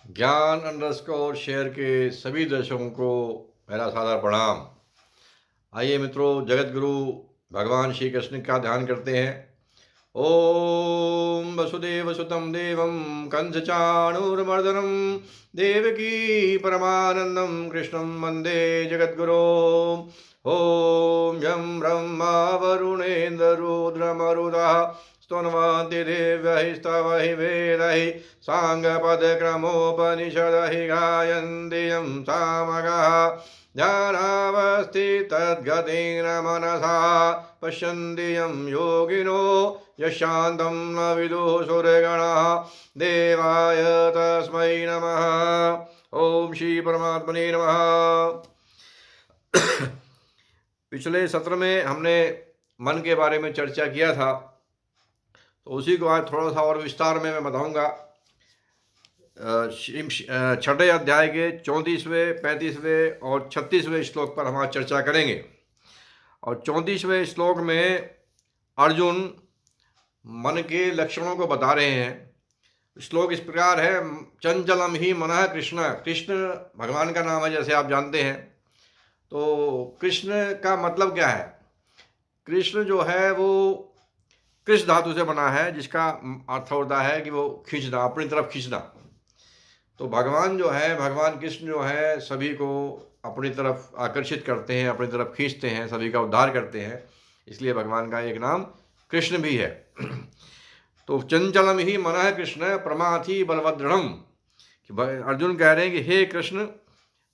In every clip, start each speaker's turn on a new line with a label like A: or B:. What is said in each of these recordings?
A: ज्ञान underscore share के सभी दर्शकों को मेरा सादर प्रणाम। आइए मित्रों, जगत गुरु भगवान श्री कृष्ण का ध्यान करते हैं। ओम वसुदेव सुतम देवम कंस चाणूरमर्दनम देवकी परमानंदम कृष्णं वंदे जगद्गुरो। ओम यं ब्रह्मा वरुणेन्द्र रुद्रमरुदः स्तुवन्ति देव्यैः स्तवैः वेदैः साङ्गपदक्रमोपनिषदहि गायन्ति यं सामगाः ध्यानावस्थितद्गतेन मनसा पश्यन्ति यं योगिनो यशान्तं न विदुः सुरगणाः देवाय तस्मै नमः। ओम श्री परमात्मने नमः। पिछले सत्र में हमने मन के बारे में चर्चा किया था, तो उसी को आज थोड़ा सा और विस्तार में मैं बताऊंगा। छठे अध्याय के 34वें, 35वें और 36वें श्लोक पर हम आज चर्चा करेंगे। और 34वें श्लोक में अर्जुन मन के लक्षणों को बता रहे हैं। श्लोक इस प्रकार है, चंचलम ही मनः कृष्ण। कृष्ण भगवान का नाम है, जैसे आप जानते हैं। तो कृष्ण का मतलब क्या है? कृष्ण जो है वो कृष धातु से बना है, जिसका अर्थ होता है कि वो खींचना, अपनी तरफ खींचना। तो भगवान जो है, भगवान कृष्ण जो है, सभी को अपनी तरफ आकर्षित करते हैं, अपनी तरफ खींचते हैं, सभी का उद्धार करते हैं। इसलिए भगवान का एक नाम कृष्ण भी है। तो चंचलम ही मनः कृष्ण प्रमाथि बलवदृढ़म। अर्जुन कह रहे हैं कि हे कृष्ण,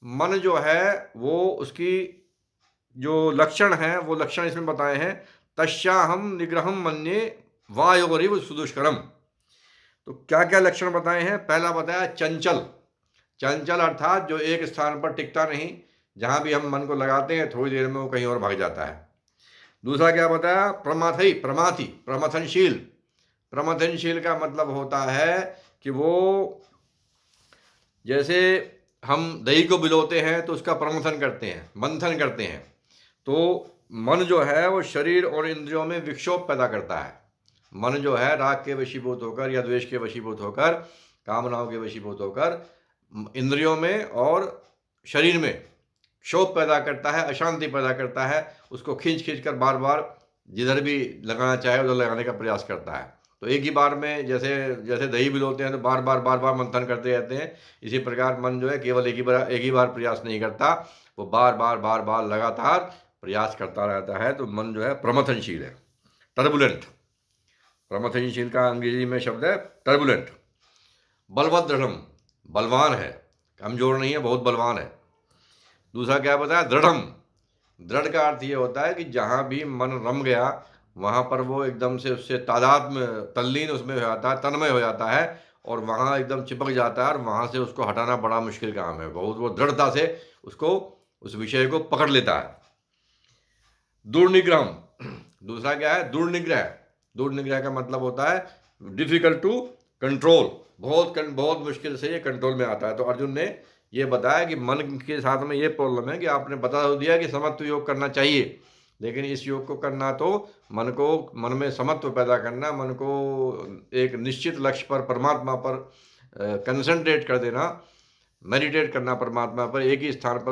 A: मन जो है वो उसकी जो लक्षण है वो लक्षण इसमें बताए हैं। तस्याहम निग्रहम मन्ये वायोरिव सुदुष्करम। तो क्या क्या लक्षण बताए हैं? पहला बताया चंचल। चंचल अर्थात जो एक स्थान पर टिकता नहीं, जहां भी हम मन को लगाते हैं थोड़ी देर में वो कहीं और भाग जाता है। दूसरा क्या बताया? प्रमाथी, प्रमाथी, प्रमथनशील। प्रमथनशील का मतलब होता है कि वो, जैसे हम दही को भिगोते हैं तो उसका प्रमथन करते हैं, मंथन करते हैं। तो मन जो है वो शरीर और इंद्रियों में विक्षोभ पैदा करता है। मन जो है राग के वशीभूत होकर या द्वेष के वशीभूत होकर, कामनाओं के वशीभूत होकर इंद्रियों में और शरीर में क्षोभ पैदा करता है, अशांति पैदा करता है। उसको खींच खींच कर बार बार जिधर भी लगाना चाहे उधर लगाने का प्रयास करता है। तो एक ही बार में, जैसे जैसे दही भिगोते हैं तो बार बार मंथन करते रहते हैं, इसी प्रकार मन जो है केवल एक ही बार प्रयास नहीं करता, वो बार बार लगातार प्रयास करता रहता है। तो मन जो है प्रमथनशील है, टर्बुलेंट। प्रमथनशील का अंग्रेजी में शब्द है टर्बुलेंट। बलवदृढ़म, बलवान है, कमजोर नहीं है, बहुत बलवान है। दूसरा क्या बताया? दृढ़म। दृढ़ का अर्थ ये होता है कि जहाँ भी मन रम गया वहाँ पर वो एकदम से उससे तादाद में तल्लीन उसमें हो जाता है, तन्मय हो जाता है और वहाँ एकदम चिपक जाता है और वहाँ से उसको हटाना बड़ा मुश्किल काम है। बहुत वो दृढ़ता से उसको, उस विषय को पकड़ लेता है। दुर्निग्रह। दूसरा क्या है? दुर्निग्रह। दुर्निग्रह का मतलब होता है डिफिकल्ट टू कंट्रोल। बहुत मुश्किल से ये कंट्रोल में आता है। तो अर्जुन ने ये बताया कि मन के साथ में ये प्रॉब्लम है कि आपने बता तो दिया कि समत्व योग करना चाहिए, लेकिन इस योग को करना तो मन में समत्व पैदा करना, मन को एक निश्चित लक्ष्य पर, परमात्मा पर कंसंट्रेट कर देना, मेडिटेट करना परमात्मा पर, एक ही स्थान पर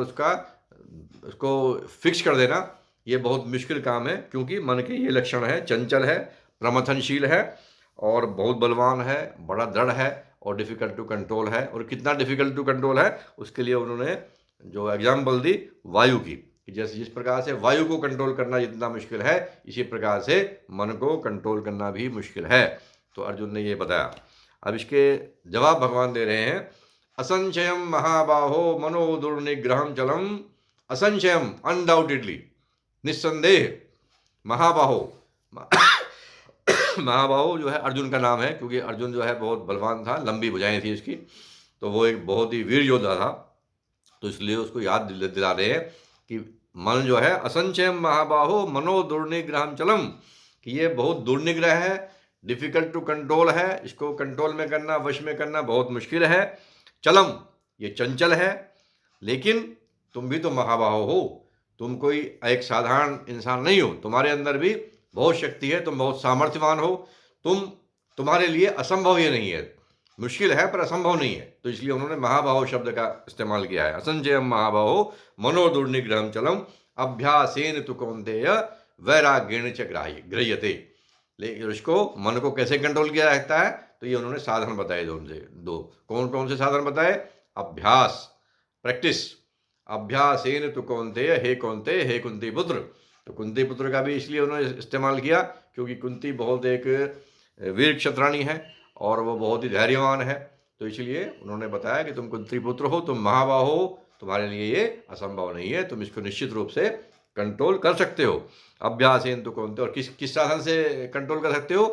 A: उसको फिक्स कर देना, ये बहुत मुश्किल काम है। क्योंकि मन के ये लक्षण है, चंचल है, प्रमथनशील है और बहुत बलवान है, बड़ा दृढ़ है और डिफ़िकल्ट टू कंट्रोल है। और कितना डिफ़िकल्ट टू कंट्रोल है उसके लिए उन्होंने जो एग्जाम्पल दी वायु की, कि जैसे जिस प्रकार से वायु को कंट्रोल करना जितना मुश्किल है, इसी प्रकार से मन को कंट्रोल करना भी मुश्किल है। तो अर्जुन ने ये बताया। अब इसके जवाब भगवान दे रहे हैं। असंशयम महाबाहो मनो दुर्निग्रहम चलम। असंशयम, अनडाउटेडली, निस्संदेह। महाबाहो, महाबाहो जो है अर्जुन का नाम है, क्योंकि अर्जुन जो है बहुत बलवान था, लंबी भुजाएं थी उसकी, तो वो एक बहुत ही वीर योद्धा था। तो इसलिए उसको याद दिला रहे हैं कि मन जो है, असंशयम महाबाहो मनो दुर्निग्रहम चलम, कि ये बहुत दुर्निग्रह है, डिफिकल्ट टू कंट्रोल है, इसको कंट्रोल में करना, वश में करना बहुत मुश्किल है। चलम, ये चंचल है, लेकिन तुम भी तो महाबाहो हो, तुम कोई एक साधारण इंसान नहीं हो, तुम्हारे अंदर भी बहुत शक्ति है, तुम बहुत सामर्थ्यवान हो, तुम्हारे लिए असंभव ये नहीं है। मुश्किल है पर असंभव नहीं है। तो इसलिए उन्होंने महाबाहो शब्द का इस्तेमाल किया है। असंजयम महाबाहो मनोदुर्निग्रहम चलम अभ्यासेन तु कौन्तेय वैराग्येण च गृह्यते। लेकिन उसको मन को कैसे कंट्रोल किया जाता है, तो ये उन्होंने साधन बताए दो। कौन कौन से साधन बताए? अभ्यास, प्रैक्टिस। अभ्यासेन तु कौन्तेय, हे कौन्तेय, हे कुंती पुत्र। तो कुंती पुत्र का भी इसलिए उन्होंने इस्तेमाल किया क्योंकि कुंती बहुत एक वीर क्षत्राणी है और वो बहुत ही धैर्यवान है। तो इसलिए उन्होंने बताया कि तुम कुंती पुत्र हो, तुम महाबाहो हो, तुम्हारे लिए ये असंभव नहीं है, तुम इसको निश्चित रूप से कंट्रोल कर सकते हो। अभ्यासेन तु कौन्तेय, और किस साधन से कंट्रोल कर सकते हो?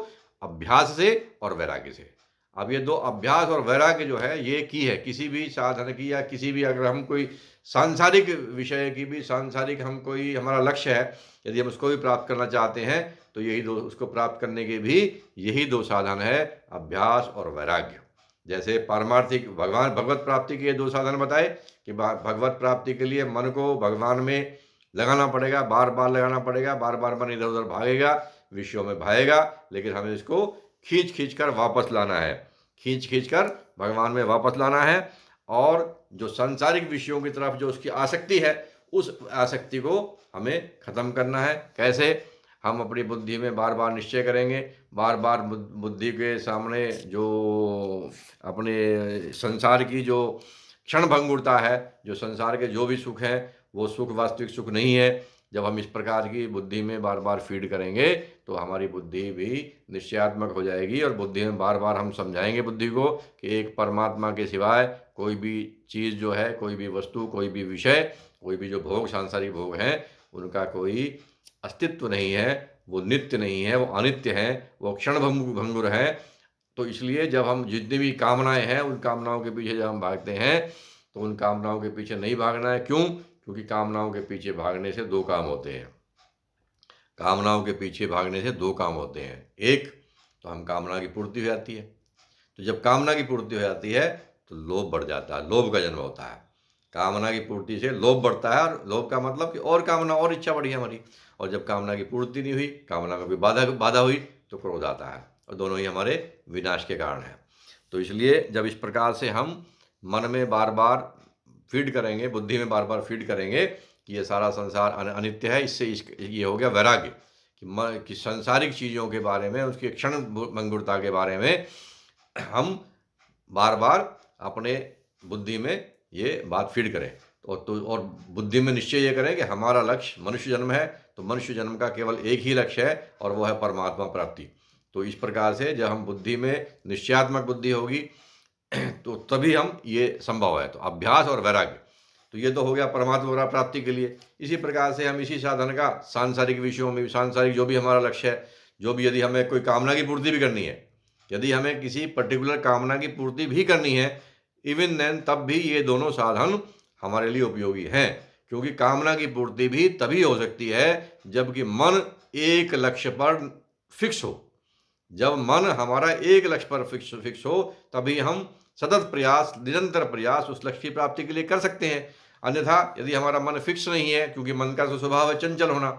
A: अभ्यास से और वैराग्य से। अब ये दो, अभ्यास और वैराग्य जो है, ये की है किसी भी साधन की, या किसी भी, अगर हम कोई सांसारिक विषय की भी, सांसारिक हम कोई हमारा लक्ष्य है, यदि हम उसको भी प्राप्त करना चाहते हैं, तो यही दो, उसको प्राप्त करने के भी यही दो साधन है, अभ्यास और वैराग्य। जैसे पारमार्थिक भगवत प्राप्ति के दो साधन बताए कि भगवत प्राप्ति के लिए मन को भगवान में लगाना पड़ेगा, बार बार लगाना पड़ेगा, बार बार मन इधर उधर भागेगा, विषयों में भागेगा, लेकिन हमें इसको खींच खींच कर वापस लाना है, खींच खींच कर भगवान में वापस लाना है। और जो सांसारिक विषयों की तरफ जो उसकी आसक्ति है, उस आसक्ति को हमें खत्म करना है। कैसे? हम अपनी बुद्धि में बार बार निश्चय करेंगे, बार बार बुद्धि के सामने जो अपने संसार की जो क्षण भंगुरता है, जो संसार के जो भी सुख हैं, वो सुख वास्तविक सुख नहीं है। जब हम इस प्रकार की बुद्धि में बार बार फीड करेंगे तो हमारी बुद्धि भी निश्चयात्मक हो जाएगी, और बुद्धि में बार बार हम समझाएंगे बुद्धि को कि एक परमात्मा के सिवाय कोई भी चीज़ जो है, कोई भी वस्तु, कोई भी विषय, कोई भी जो भोग, सांसारिक भोग हैं, उनका कोई अस्तित्व नहीं है, वो नित्य नहीं है, वो अनित्य है, वो क्षण भंगुर है। तो इसलिए जब हम जितनी भी कामनाएं हैं, उन कामनाओं के पीछे जब हम भागते हैं, तो उन कामनाओं के पीछे नहीं भागना है। क्यों? क्योंकि कामनाओं के पीछे भागने से दो काम होते हैं। कामनाओं के पीछे भागने से दो काम होते हैं। एक तो हम कामना की पूर्ति हो जाती है, तो जब कामना की पूर्ति हो जाती है तो लोभ बढ़ जाता है, लोभ का जन्म होता है। कामना की पूर्ति से लोभ बढ़ता है, और लोभ का मतलब कि और कामना, और इच्छा बढ़ी हमारी। और जब कामना की पूर्ति नहीं हुई, कामना में भी बाधा हुई, तो क्रोध आता है, और दोनों ही हमारे विनाश के कारण हैं। तो इसलिए जब इस प्रकार से हम मन में बार बार फीड करेंगे, बुद्धि में बार बार फीड करेंगे कि ये सारा संसार अनित्य है, इससे ये हो गया वैराग्य कि सांसारिक चीज़ों के बारे में, उसके क्षण भंगुरता के बारे में हम बार बार अपने बुद्धि में ये बात फीड करें। और बुद्धि में निश्चय ये करें कि हमारा लक्ष्य मनुष्य जन्म है, तो मनुष्य जन्म का केवल एक ही लक्ष्य है, और वो है परमात्मा प्राप्ति। तो इस प्रकार से जब हम बुद्धि में निश्चयात्मक बुद्धि होगी तो तभी हम ये संभव है। तो अभ्यास और वैराग्य, तो ये तो हो गया परमात्मा प्राप्ति के लिए। इसी प्रकार से हम इसी साधन का सांसारिक विषयों में, सांसारिक जो भी हमारा लक्ष्य है, जो भी, यदि हमें कोई कामना की पूर्ति भी करनी है, यदि हमें किसी पर्टिकुलर कामना की पूर्ति भी करनी है, इवन देन, तब भी ये दोनों साधन हमारे लिए उपयोगी हैं। क्योंकि कामना की पूर्ति भी तभी हो सकती है जबकि मन एक लक्ष्य पर फिक्स हो। जब मन हमारा एक लक्ष्य पर फिक्स हो, तभी हम सतत प्रयास, निरंतर प्रयास उस लक्ष्य की प्राप्ति के लिए कर सकते हैं। अन्यथा यदि हमारा मन फिक्स नहीं है, क्योंकि मन का तो स्वभाव है चंचल होना,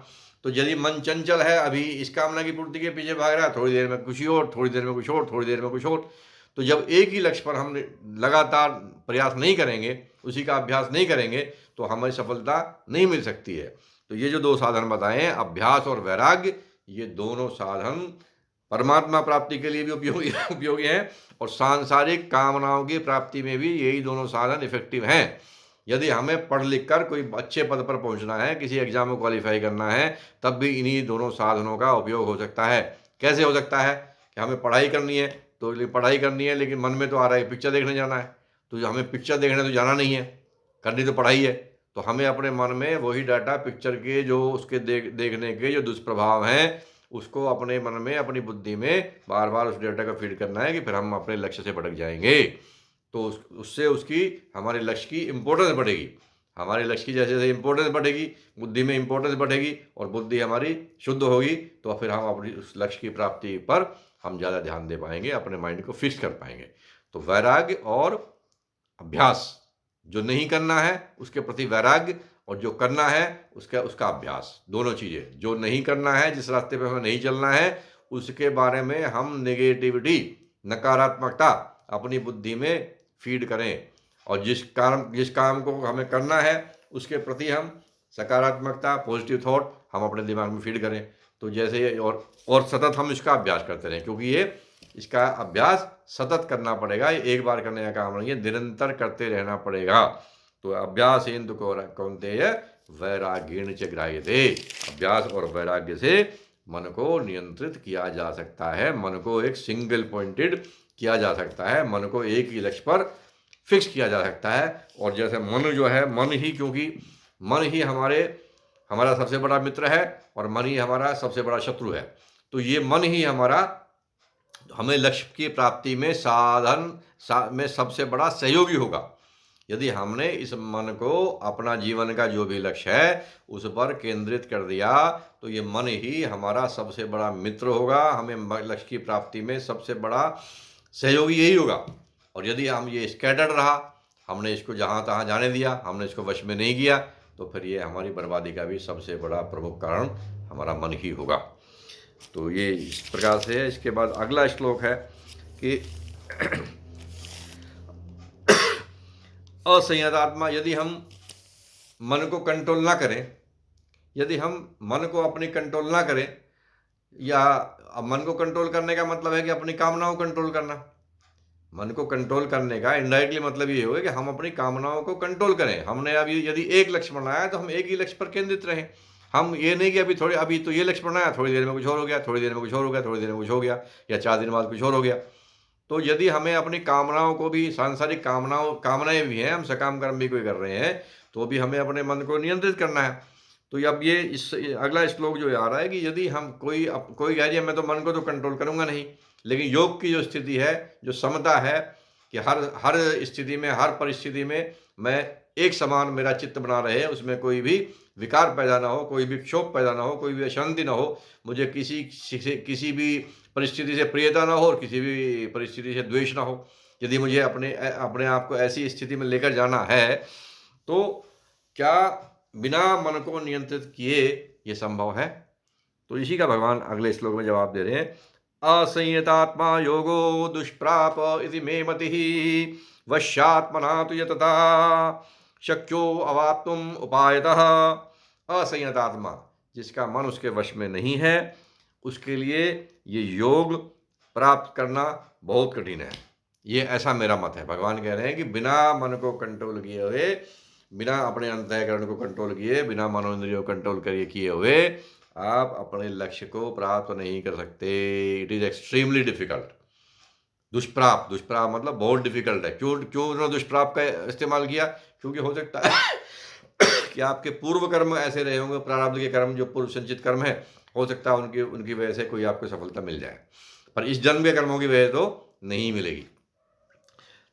A: तो यदि मन चंचल है, अभी इस कामना की पूर्ति के पीछे भाग रहा है, थोड़ी देर में कुछ और, थोड़ी देर में कुछ और, थोड़ी देर में कुछ और, तो जब एक ही लक्ष्य पर हम लगातार प्रयास नहीं करेंगे, उसी का अभ्यास नहीं करेंगे, तो हमें सफलता नहीं मिल सकती है। तो ये जो दो साधन बताए हैं, अभ्यास और वैराग्य, ये दोनों साधन परमात्मा प्राप्ति के लिए भी उपयोगी हैं, और सांसारिक कामनाओं की प्राप्ति में भी यही दोनों साधन इफेक्टिव हैं। यदि हमें पढ़ लिख कर कोई अच्छे पद पर पहुंचना है, किसी एग्जाम को क्वालिफाई करना है, तब भी इन्हीं दोनों साधनों का उपयोग हो सकता है। कैसे हो सकता है? कि हमें पढ़ाई करनी है, तो पढ़ाई करनी है, लेकिन मन में तो आ रहा है पिक्चर देखने जाना है, तो हमें पिक्चर देखने तो जाना नहीं है, करनी तो पढ़ाई है। तो हमें अपने मन में वही डाटा, पिक्चर के जो उसके देखने के जो दुष्प्रभाव हैं, उसको अपने मन में, अपनी बुद्धि में बार बार उस डेटा को फीड करना है, कि फिर हम अपने लक्ष्य से भटक जाएंगे। तो उससे उसकी, हमारे लक्ष्य की इम्पोर्टेंस बढ़ेगी। हमारे लक्ष्य की जैसे जैसे इम्पोर्टेंस बढ़ेगी, बुद्धि में इम्पोर्टेंस बढ़ेगी, और बुद्धि हमारी शुद्ध होगी, तो फिर हम अपनी उस लक्ष्य की प्राप्ति पर हम ज़्यादा ध्यान दे पाएंगे, अपने माइंड को फिक्स कर पाएंगे। तो वैराग्य और अभ्यास, जो नहीं करना है उसके प्रति वैराग्य, और जो करना है उसका अभ्यास, दोनों चीज़ें। जो नहीं करना है, जिस रास्ते पे हमें नहीं चलना है, उसके बारे में हम नेगेटिविटी, नकारात्मकता अपनी बुद्धि में फीड करें, और जिस काम को हमें करना है उसके प्रति हम सकारात्मकता, पॉजिटिव थॉट हम अपने दिमाग में फीड करें। तो जैसे और सतत हम इसका अभ्यास करते रहें, क्योंकि इसका अभ्यास सतत करना पड़ेगा, ये एक बार करने का काम नहीं है, निरंतर करते रहना पड़ेगा। तो अभ्यासेन तु कौन्तेय वैराग्येण च गृह्यते। अभ्यास और वैराग्य से मन को नियंत्रित किया जा सकता है, मन को एक सिंगल पॉइंटेड किया जा सकता है, मन को एक ही लक्ष्य पर फिक्स किया जा सकता है। और जैसे मन जो है, मन ही, क्योंकि मन ही हमारा सबसे बड़ा मित्र है और मन ही हमारा सबसे बड़ा शत्रु है। तो ये मन ही हमें लक्ष्य की प्राप्ति में में सबसे बड़ा सहयोगी होगा। यदि हमने इस मन को अपना जीवन का जो भी लक्ष्य है उस पर केंद्रित कर दिया तो ये मन ही हमारा सबसे बड़ा मित्र होगा, हमें लक्ष्य की प्राप्ति में सबसे बड़ा सहयोगी यही होगा। और यदि हम ये स्कैटर्ड रहा, हमने इसको जहाँ तहाँ जाने दिया, हमने इसको वश में नहीं किया, तो फिर ये हमारी बर्बादी का भी सबसे बड़ा प्रमुख कारण हमारा मन ही होगा। तो ये इस प्रकार से है। इसके बाद अगला श्लोक है कि असंयतात्मा, यदि हम मन को कंट्रोल ना करें, यदि हम मन को अपनी कंट्रोल ना करें, या मन को कंट्रोल करने का मतलब है कि अपनी कामनाओं को कंट्रोल करना। मन को कंट्रोल करने का इनडायरेक्टली मतलब ये होगा कि हम अपनी कामनाओं को कंट्रोल करें। हमने अभी यदि एक लक्ष्य बनाया है तो हम एक ही लक्ष्य पर केंद्रित रहें। हम ये नहीं कि अभी तो ये लक्ष्य बनाया, थोड़ी देर में कुछ और हो गया, थोड़ी देर में कुछ और हो गया, थोड़ी देर में कुछ हो गया, या 4 दिन बाद कुछ और हो गया। तो यदि हमें अपनी कामनाओं को भी, सांसारिक कामनाएं भी हैं, हम सकाम कर्म भी कोई कर रहे हैं, तो भी हमें अपने मन को नियंत्रित करना है। तो अब ये अगला श्लोक जो आ रहा है कि यदि हम कोई कह दिया मैं तो मन को तो कंट्रोल करूंगा नहीं, लेकिन योग की जो स्थिति है, जो समता है कि हर स्थिति में, हर परिस्थिति में मैं एक समान मेरा चित्त बना रहे, उसमें कोई भी विकार पैदा ना हो, कोई भी क्षोभ पैदा ना हो, कोई भी अशांति ना हो, मुझे किसी भी परिस्थिति से प्रियता ना हो और किसी भी परिस्थिति से द्वेष ना हो। यदि मुझे अपने आप को ऐसी स्थिति में लेकर जाना है तो क्या बिना मन को नियंत्रित किए ये संभव है? तो इसी का भगवान अगले श्लोक में जवाब दे रहे हैं। असंयतात्मा योगो दुष्प्राप इति मे मतिः वश्यात्मना तु यतता शक्यो अवाप्तुम उपायतः। असंयतात्मा, जिसका मन उसके वश में नहीं है, उसके लिए ये योग प्राप्त करना बहुत कठिन है। ये ऐसा मेरा मत है। भगवान कह रहे हैं कि बिना मन को कंट्रोल किए हुए, बिना अपने अंतःकरण को कंट्रोल किए, बिना मनोइंद्रियों को कंट्रोल किए हुए आप अपने लक्ष्य को प्राप्त नहीं कर सकते। It is extremely difficult. दुष्प्राप मतलब बहुत डिफिकल्ट है। क्यों उन्होंने दुष्प्राप का इस्तेमाल किया? क्योंकि हो सकता है कि आपके पूर्व कर्म ऐसे रहे होंगे, प्रारब्ध के कर्म, जो पूर्व संचित कर्म है, हो सकता है उनकी वजह से कोई आपको सफलता मिल जाए, पर इस जन्म के कर्मों की वजह तो नहीं मिलेगी।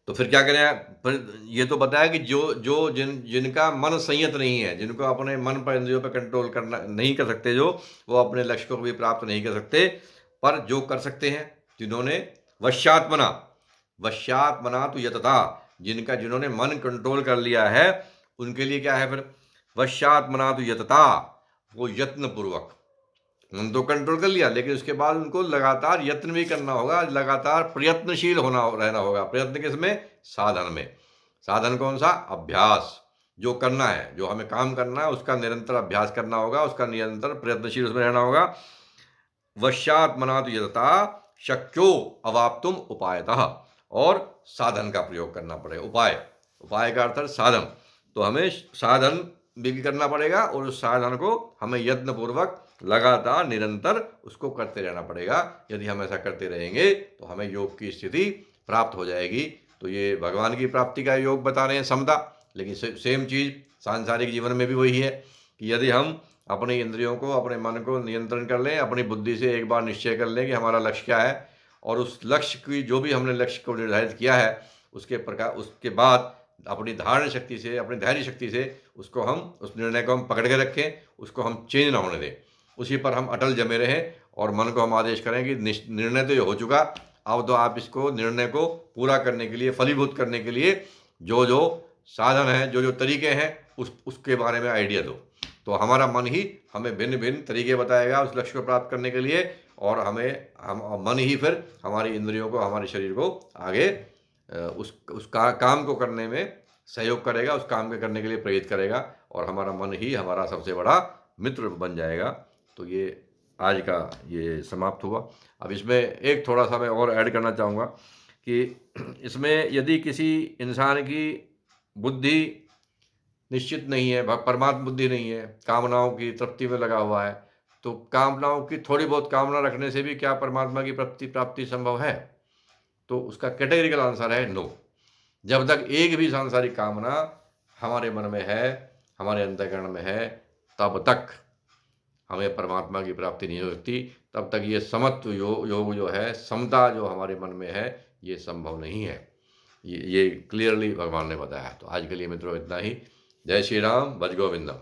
A: तो फिर क्या करें? फिर ये तो बताया कि जिनका मन संयत नहीं है, जिनको अपने मन पर, इंद्रियों पर कंट्रोल करना नहीं कर सकते, जो वो अपने लक्ष्य को भी प्राप्त नहीं कर सकते। पर जो कर सकते हैं, जिन्होंने वश्यात्मना तो यतता, जिन्होंने मन कंट्रोल कर लिया है, उनके लिए क्या है फिर? वश्यात्मना तो यतता, वो यत्न पूर्वक मन तो कंट्रोल कर लिया, लेकिन उसके बाद उनको लगातार यत्न भी करना होगा, लगातार प्रयत्नशील रहना होगा। प्रयत्न किसमें? साधन में। साधन कौन सा? अभ्यास। जो करना है, जो हमें काम करना है, उसका निरंतर अभ्यास करना होगा, उसका निरंतर प्रयत्नशील उसमें रहना होगा। वश्यात्मना तु यतता शक्यो अवाप्तुम उपायतः, और साधन का प्रयोग करना पड़ेगा। उपाय का अर्थ साधन। तो हमें साधन भी करना पड़ेगा और उस साधन को हमें यत्न पूर्वक लगातार निरंतर उसको करते रहना पड़ेगा। यदि हम ऐसा करते रहेंगे तो हमें योग की स्थिति प्राप्त हो जाएगी। तो ये भगवान की प्राप्ति का योग बता रहे हैं, समता। लेकिन सेम चीज़ सांसारिक जीवन में भी वही है कि यदि हम अपनी इंद्रियों को, अपने मन को नियंत्रण कर लें, अपनी बुद्धि से एक बार निश्चय कर लें कि हमारा लक्ष्य क्या है, और उस लक्ष्य की, जो भी हमने लक्ष्य को निर्धारित किया है, उसके बाद अपनी धारण शक्ति से, अपनी धैर्य शक्ति से उसको हम, उस निर्णय को हम पकड़ के रखें, उसको हम चेंज ना होने दें, उसी पर हम अटल जमे रहें, और मन को हम आदेश करें कि निर्णय तो ये हो चुका, अब तो आप इसको, निर्णय को पूरा करने के लिए, फलीभूत करने के लिए जो जो साधन हैं, जो जो तरीके हैं, उसके बारे में आइडिया दो। तो हमारा मन ही हमें भिन्न भिन्न तरीके बताएगा उस लक्ष्य को प्राप्त करने के लिए, और मन ही फिर हमारी इंद्रियों को, हमारे शरीर को आगे काम को करने में सहयोग करेगा, उस काम के करने के लिए प्रेरित करेगा और हमारा मन ही हमारा सबसे बड़ा मित्र बन जाएगा। तो ये आज का ये समाप्त हुआ। अब इसमें एक थोड़ा सा मैं और ऐड करना चाहूँगा कि इसमें यदि किसी इंसान की बुद्धि निश्चित नहीं है, परमात्म बुद्धि नहीं है, कामनाओं की तृप्ति में लगा हुआ है, तो कामनाओं की थोड़ी बहुत कामना रखने से भी क्या परमात्मा की प्राप्ति संभव है? तो उसका कैटेगरिकल आंसर है नो। जब तक एक भी सांसारिक कामना हमारे मन में है, हमारे अंतःकरण में है, तब तक हमें परमात्मा की प्राप्ति नहीं हो सकती। तब तक ये समत्व योग जो है, समता जो हमारे मन में है, ये संभव नहीं है। ये क्लियरली भगवान ने बताया। तो आज के लिए मित्रों इतना ही। जय श्री राम, भज गोविंदम।